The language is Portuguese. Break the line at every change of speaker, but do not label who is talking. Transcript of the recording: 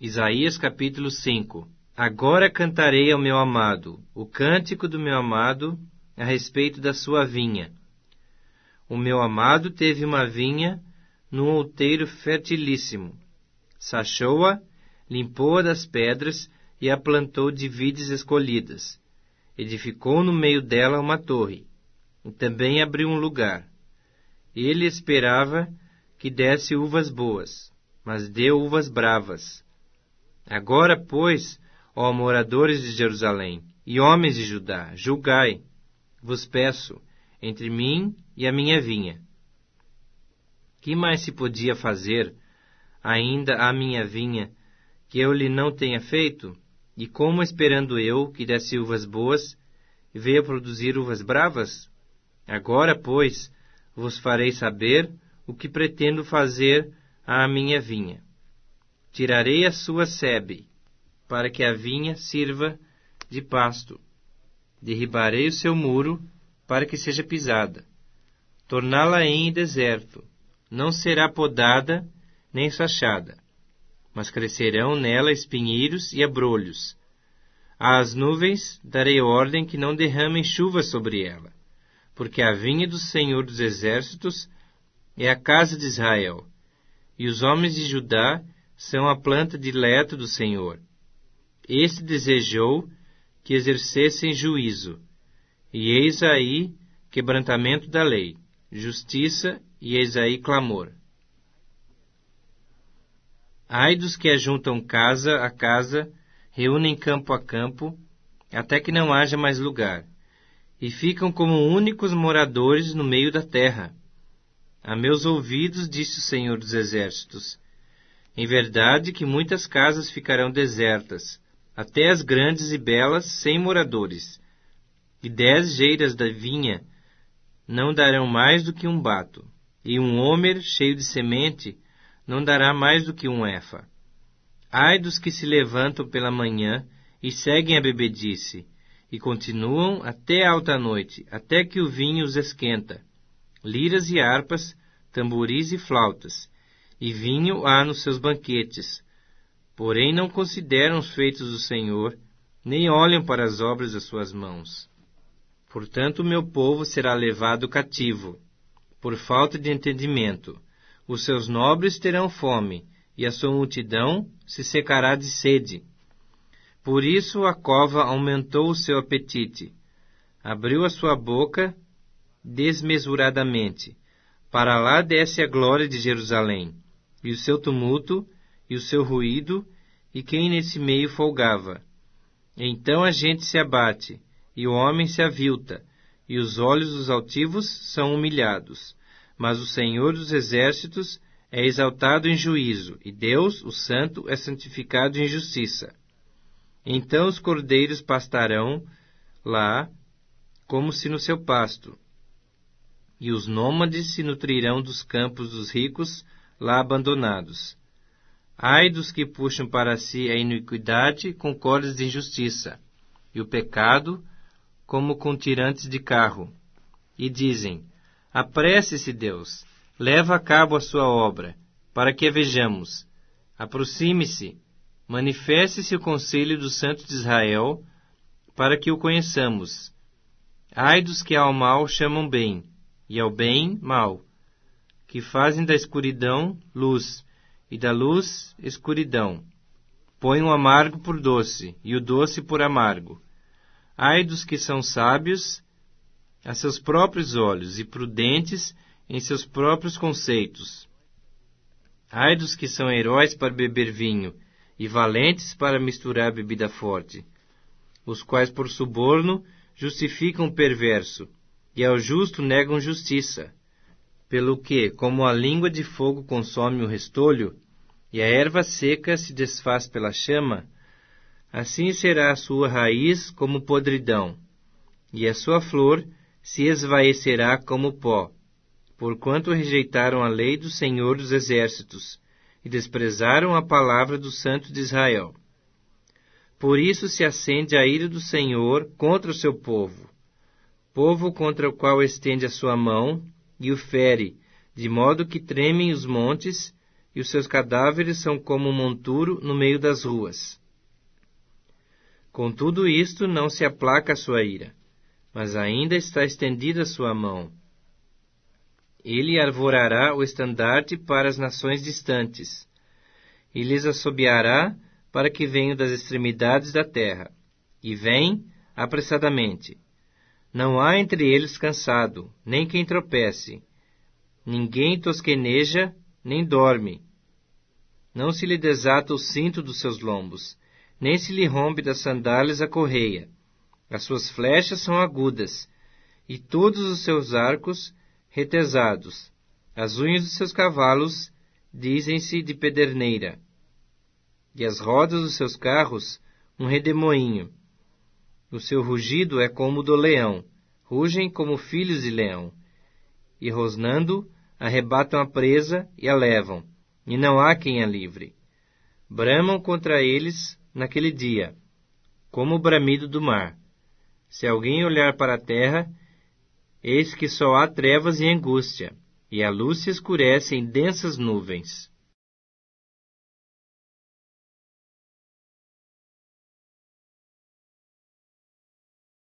Isaías capítulo 5. Agora cantarei ao meu amado, o cântico do meu amado a respeito da sua vinha. O meu amado teve uma vinha num outeiro fertilíssimo. Sachou-a, limpou-a das pedras e a plantou de vides escolhidas. Edificou no meio dela uma torre, e também abriu um lugar. Ele esperava que desse uvas boas, mas deu uvas bravas. Agora, pois, ó moradores de Jerusalém e homens de Judá, julgai, vos peço, entre mim e a minha vinha. Que mais se podia fazer ainda à minha vinha que eu lhe não tenha feito? E como, esperando eu que desse uvas boas, veio a produzir uvas bravas? Agora, pois, vos farei saber o que pretendo fazer à minha vinha. Tirarei a sua sebe, para que a vinha sirva de pasto. Derribarei o seu muro, para que seja pisada. Torná-la-ei em deserto. Não será podada, nem sachada, mas crescerão nela espinheiros e abrolhos. Às nuvens darei ordem que não derramem chuva sobre ela, porque a vinha do Senhor dos Exércitos é a casa de Israel, e os homens de Judá são a planta dileta do Senhor. Este desejou que exercessem juízo, e eis aí quebrantamento da lei, justiça, e eis aí clamor. Ai dos que ajuntam casa a casa, reúnem campo a campo, até que não haja mais lugar, e ficam como únicos moradores no meio da terra. A meus ouvidos, disse o Senhor dos Exércitos, em verdade que muitas casas ficarão desertas, até as grandes e belas, sem moradores, e 10 geiras da vinha não darão mais do que um bato, e um homer cheio de semente não dará mais do que um efa. Ai dos que se levantam pela manhã e seguem a bebedice, e continuam até alta noite, até que o vinho os esquenta. Liras e harpas, tamboris e flautas, e vinho há nos seus banquetes. Porém não consideram os feitos do Senhor, nem olham para as obras das suas mãos. Portanto o meu povo será levado cativo, por falta de entendimento. Os seus nobres terão fome, e a sua multidão se secará de sede. Por isso a cova aumentou o seu apetite, abriu a sua boca desmesuradamente. Para lá desce a glória de Jerusalém, e o seu tumulto, e o seu ruído, e quem nesse meio folgava. Então a gente se abate, e o homem se avilta, e os olhos dos altivos são humilhados. Mas o Senhor dos Exércitos é exaltado em juízo, e Deus, o Santo, é santificado em justiça. Então os cordeiros pastarão lá, como se no seu pasto, e os nômades se nutrirão dos campos dos ricos, lá abandonados. Ai dos que puxam para si a iniquidade com cordas de injustiça, e o pecado como com tirantes de carro, e dizem, apresse-se Deus, leva a cabo a sua obra, para que a vejamos. Aproxime-se, manifeste-se o conselho do Santo de Israel, para que o conheçamos. Ai dos que ao mal chamam bem, e ao bem mal, que fazem da escuridão luz, e da luz escuridão. Põem o amargo por doce, e o doce por amargo. Ai dos que são sábios a seus próprios olhos, e prudentes em seus próprios conceitos. Ai dos que são heróis para beber vinho, e valentes para misturar bebida forte, os quais por suborno justificam o perverso, e ao justo negam justiça. Pelo que, como a língua de fogo consome o restolho, e a erva seca se desfaz pela chama, assim será a sua raiz como podridão, e a sua flor se esvaecerá como pó, porquanto rejeitaram a lei do Senhor dos Exércitos, e desprezaram a palavra do Santo de Israel. Por isso se acende a ira do Senhor contra o seu povo, povo contra o qual estende a sua mão, e o fere, de modo que tremem os montes, e os seus cadáveres são como um monturo no meio das ruas. Com tudo isto não se aplaca a sua ira, mas ainda está estendida a sua mão. Ele arvorará o estandarte para as nações distantes, e lhes assobiará para que venham das extremidades da terra, e vêm apressadamente. Não há entre eles cansado, nem quem tropece. Ninguém tosqueneja, nem dorme. Não se lhe desata o cinto dos seus lombos, nem se lhe rompe das sandálias a correia. As suas flechas são agudas, e todos os seus arcos retesados. As unhas dos seus cavalos dizem-se de pederneira, e as rodas dos seus carros um redemoinho. O seu rugido é como o do leão, rugem como filhos de leão, e rosnando arrebatam a presa e a levam, e não há quem a livre. Bramam contra eles naquele dia, como o bramido do mar. Se alguém olhar para a terra, eis que só há trevas e angústia, e a luz se escurece em densas nuvens.